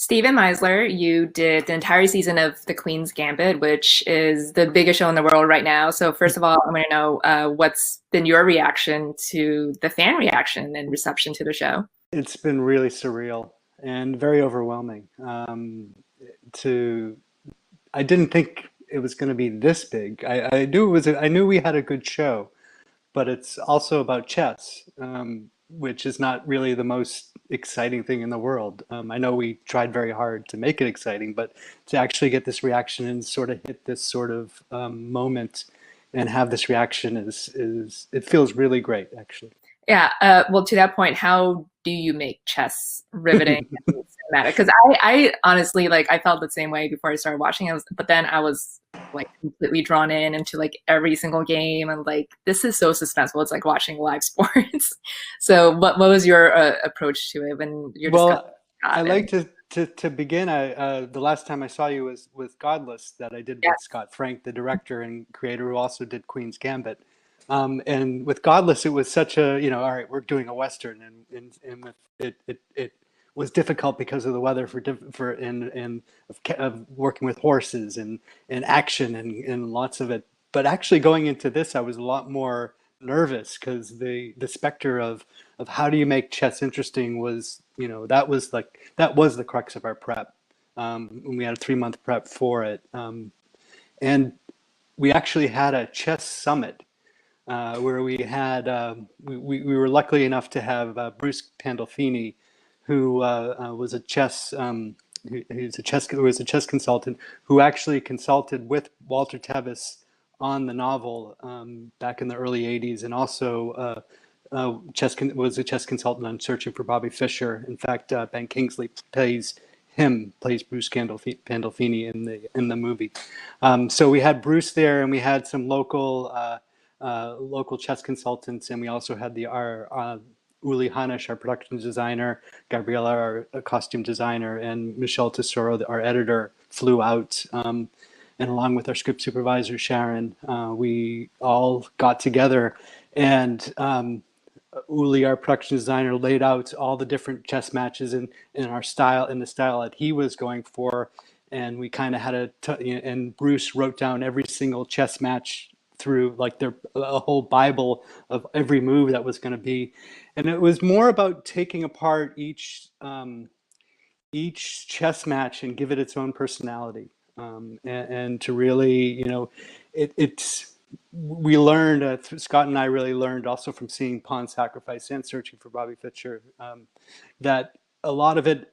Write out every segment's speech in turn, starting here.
Steven Meizler, you did the entire season of The Queen's Gambit, which is the biggest show in the world right now. So first of all, I want to know what's been your reaction to the fan reaction and reception to the show? It's been really surreal and very overwhelming. To I didn't think it was going to be this big. I knew it was. I knew we had a good show, but it's also about chess, which is not really the most exciting thing in the world. I know we tried very hard to make it exciting, but to actually get this reaction and sort of hit this sort of moment and have this reaction is it feels really great, actually. Yeah. Well, to that point, how do you make chess riveting and cinematic? Because I honestly like I felt the same way before I started watching it, but then I was like completely drawn in into like every single game and like this is so suspenseful. It's like watching live sports. So, what was your approach to it when you're discussing Well, I God like and to begin. The last time I saw you was with Godless that I did yeah, with Scott Frank, the director and creator who also did Queen's Gambit. And with Godless, it was such a, all right, we're doing a Western, and with it was difficult because of the weather for and of working with horses and action and lots of it. But actually going into this, I was a lot more nervous because the specter of how do you make chess interesting was, that was the crux of our prep. And we had a 3 month prep for it. And we actually had a chess summit where we were lucky enough to have Bruce Pandolfini, who was a chess who was a chess consultant who actually consulted with Walter Tevis on the novel back in the early '80s, and also was a chess consultant on Searching for Bobby Fischer. In fact, Ben Kingsley plays Bruce Pandolfini in the movie. So we had Bruce there, and we had some local chess consultants, and we also had our Uli Hanisch, our production designer, Gabriella, our costume designer, and Michelle Tesoro, our editor, flew out. And along with our script supervisor, Sharon, we all got together, and Uli, our production designer, laid out all the different chess matches in our style, in the style that he was going for, and we kind of had and Bruce wrote down every single chess match through like a whole Bible of every move that was going to be, and it was more about taking apart each chess match and give it its own personality, and to really, it's we learned, Scott and I really learned also from seeing Pawn Sacrifice and Searching for Bobby Fischer, that a lot of it,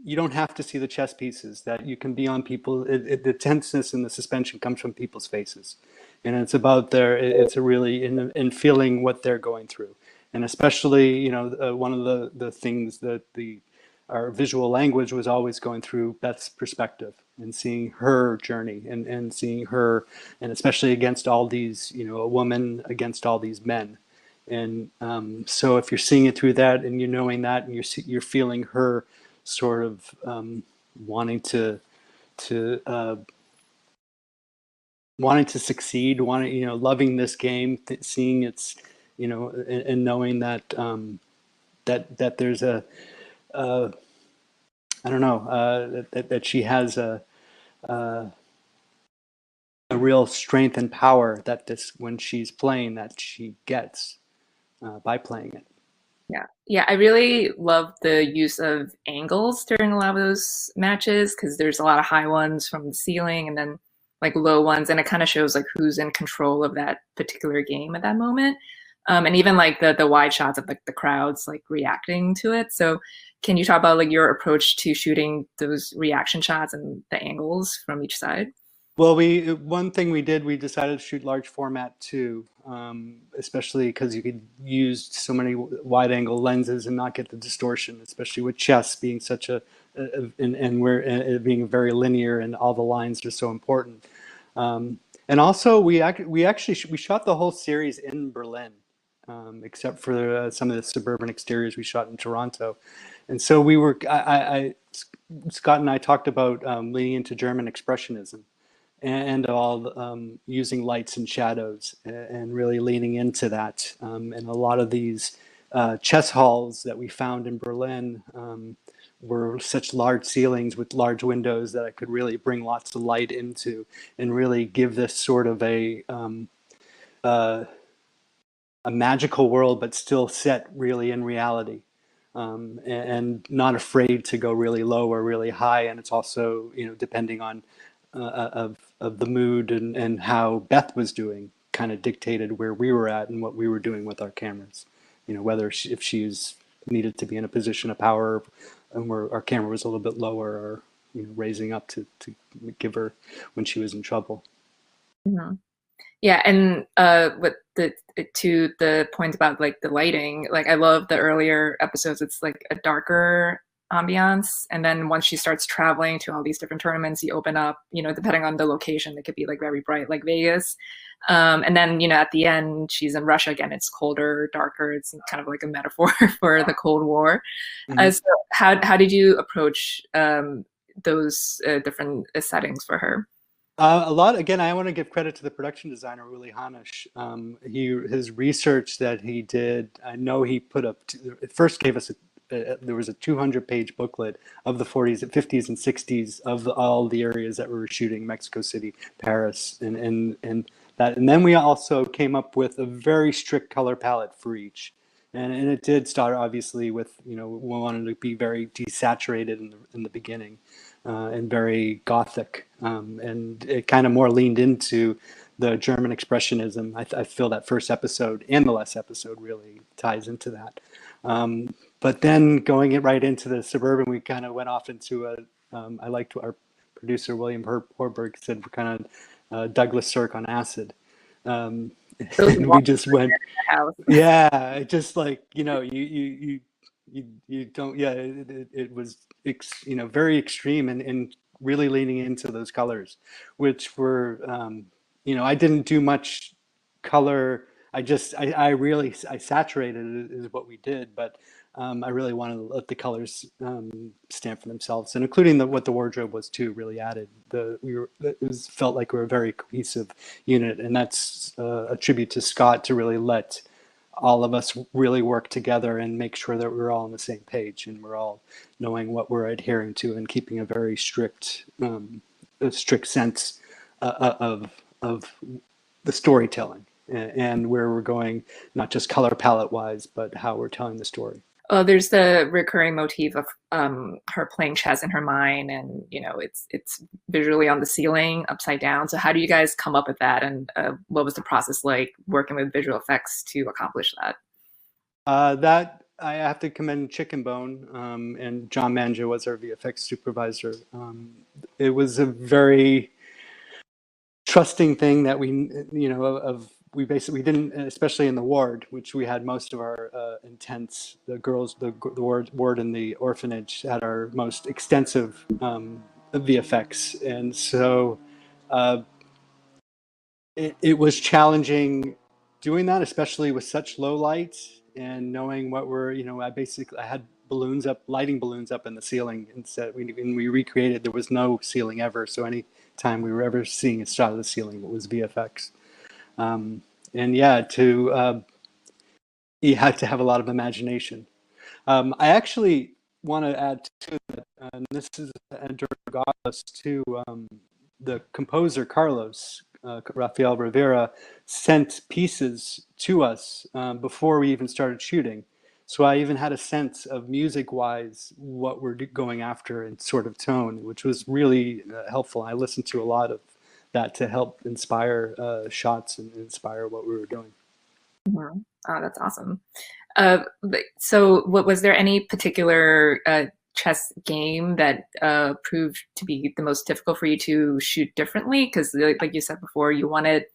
you don't have to see the chess pieces, that you can be on people. The tenseness and the suspension comes from people's faces. And it's about it's a really in feeling what they're going through. And especially, one of the things that our visual language was always going through Beth's perspective and seeing her journey and seeing her, and especially against all these, a woman against all these men. And so if you're seeing it through that and you're knowing that and you're feeling her sort of wanting to wanting to succeed, loving this game, seeing its, and knowing that that there's a I don't know, that she has a real strength and power that this when she's playing that she gets by playing it. yeah, yeah. I really love the use of angles during a lot of those matches because there's a lot of high ones from the ceiling and then like low ones, and it kind of shows like who's in control of that particular game at that moment. And even like the wide shots of like the crowds like reacting to it. So, can you talk about like your approach to shooting those reaction shots and the angles from each side? Well, one thing we decided to shoot large format too, especially because you could use so many wide angle lenses and not get the distortion, especially with chess being such and we're being very linear and all the lines are so important. And also we shot the whole series in Berlin, except for some of the suburban exteriors we shot in Toronto. And so Scott and I talked about leaning into German expressionism and all using lights and shadows and really leaning into that. And a lot of these chess halls that we found in Berlin were such large ceilings with large windows that I could really bring lots of light into and really give this sort of uh, a magical world, but still set really in reality, and not afraid to go really low or really high. And it's also, depending on of the mood and how Beth was doing, kind of dictated where we were at and what we were doing with our cameras. Whether if she's needed to be in a position of power, and where our camera was a little bit lower, or raising up to give her when she was in trouble. Mhm. Yeah, and with the to the point about like the lighting, like I love the earlier episodes. It's like a darker ambiance, and then once she starts traveling to all these different tournaments, you open up, depending on the location, it could be like very bright, like Vegas. And then, at the end, she's in Russia again. It's colder, darker. It's kind of like a metaphor for the Cold War. Mm-hmm. So how did you approach those different settings for her? A lot. Again, I want to give credit to the production designer, Uli Hanisch. His research that he did. I know he put up. It first gave us there was a 200-page booklet of the 40s, 50s, and 60s of all the areas that we were shooting: Mexico City, Paris, and that. And then we also came up with a very strict color palette for each. And it did start obviously with, we wanted to be very desaturated in the beginning, and very gothic, and it kind of more leaned into the German expressionism. I feel that first episode and the last episode really ties into that. But then going it right into the suburban, we kind of went off into I liked what our producer William Horberg said, we're kind of Douglas Sirk on acid. Those And we walls just in went, the house. yeah, it just like, you don't, yeah, it was, very extreme, and really leaning into those colors, which were, I didn't do much color. I really, I saturated it is what we did, but I really wanted to let the colors stand for themselves, and including what the wardrobe was too, really added. Felt like we were a very cohesive unit, and that's a tribute to Scott to really let all of us really work together and make sure that we're all on the same page and we're all knowing what we're adhering to and keeping a very strict sense of the storytelling and where we're going, not just color palette wise, but how we're telling the story. There's the recurring motif of her playing chess in her mind, and it's visually on the ceiling, upside down. So how do you guys come up with that, and what was the process like working with visual effects to accomplish that? That I have to commend Chicken Bone, and John Manja was our VFX supervisor. It was a very trusting thing that we basically didn't, especially in the ward, which we had most of our intense. The girls, the ward in the orphanage had our most extensive VFX, and so uh, it was challenging doing that, especially with such low light and knowing what were, I had lighting balloons up in the ceiling instead. When we recreated, there was no ceiling ever, so any time we were ever seeing a shot of the ceiling, it was VFX. And yeah, you had to have a lot of imagination. I actually want to add to that, and this is Androgos too. The composer Carlos Rafael Rivera sent pieces to us before we even started shooting. So I even had a sense of music-wise what we're going after and sort of tone, which was really helpful. I listened to a lot of that to help inspire shots and inspire what we were doing. Mhm. Oh, that's awesome. So, was there any particular chess game that proved to be the most difficult for you to shoot differently? Because, like you said before, you wanted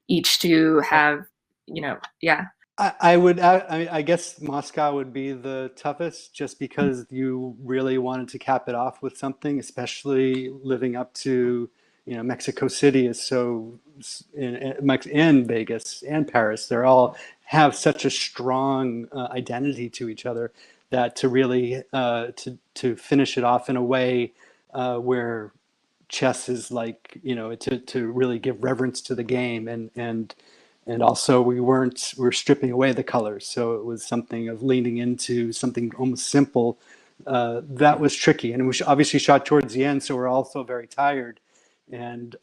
each to have, yeah. I would, I guess Moscow would be the toughest, just because you really wanted to cap it off with something, especially living up to, Mexico City is so, and Vegas and Paris, they're all have such a strong identity to each other, that to really, to finish it off in a way where chess is like, to really give reverence to the game, and also we're stripping away the colors, so it was something of leaning into something almost simple that was tricky. And we obviously shot towards the end, so we're also very tired. And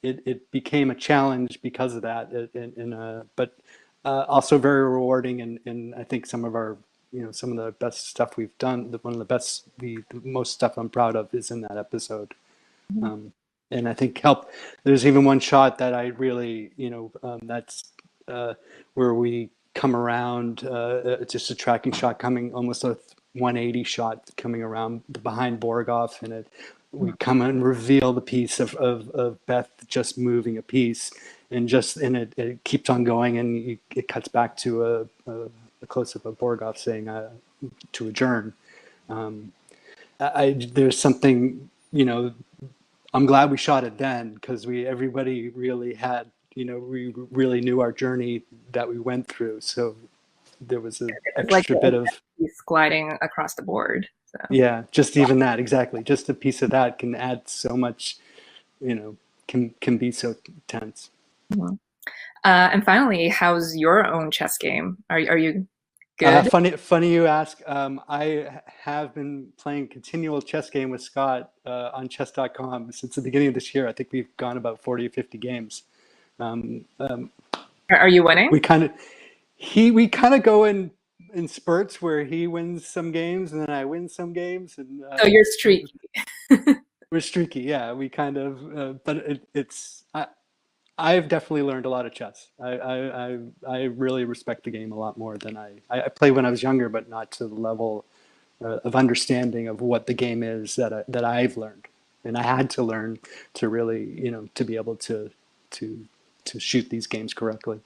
it became a challenge because of that. But also very rewarding. And I think some of our, some of the best stuff we've done, one of the best, the most stuff I'm proud of is in that episode. And I think there's even one shot that I really, that's where we come around, just a tracking shot coming, almost a 180 shot coming around behind Borgoff, and we come and reveal the piece of Beth just moving a piece, and it keeps on going, and it cuts back to a close-up of Borgoff saying to adjourn. There's something, I'm glad we shot it then, because everybody really had, we really knew our journey that we went through. So there was an It's like extra bit of, he's gliding across the board. So yeah, just even that, exactly. Just a piece of that can add so much, can be so tense. mhm. And finally, how's your own chess game? Are you good? Funny you ask. I have been playing continual chess game with Scott on chess.com since the beginning of this year. I think we've gone about 40 or 50 games. Um, um, Are you winning? we kind of we kind of go in spurts where he wins some games and then I win some games, and So you're streaky. we're streaky. Yeah, we kind of. But it's I've definitely learned a lot of chess. I really respect the game a lot more than I played when I was younger, but not to the level of understanding of what the game is that I've learned, and I had to learn to really, to be able to shoot these games correctly.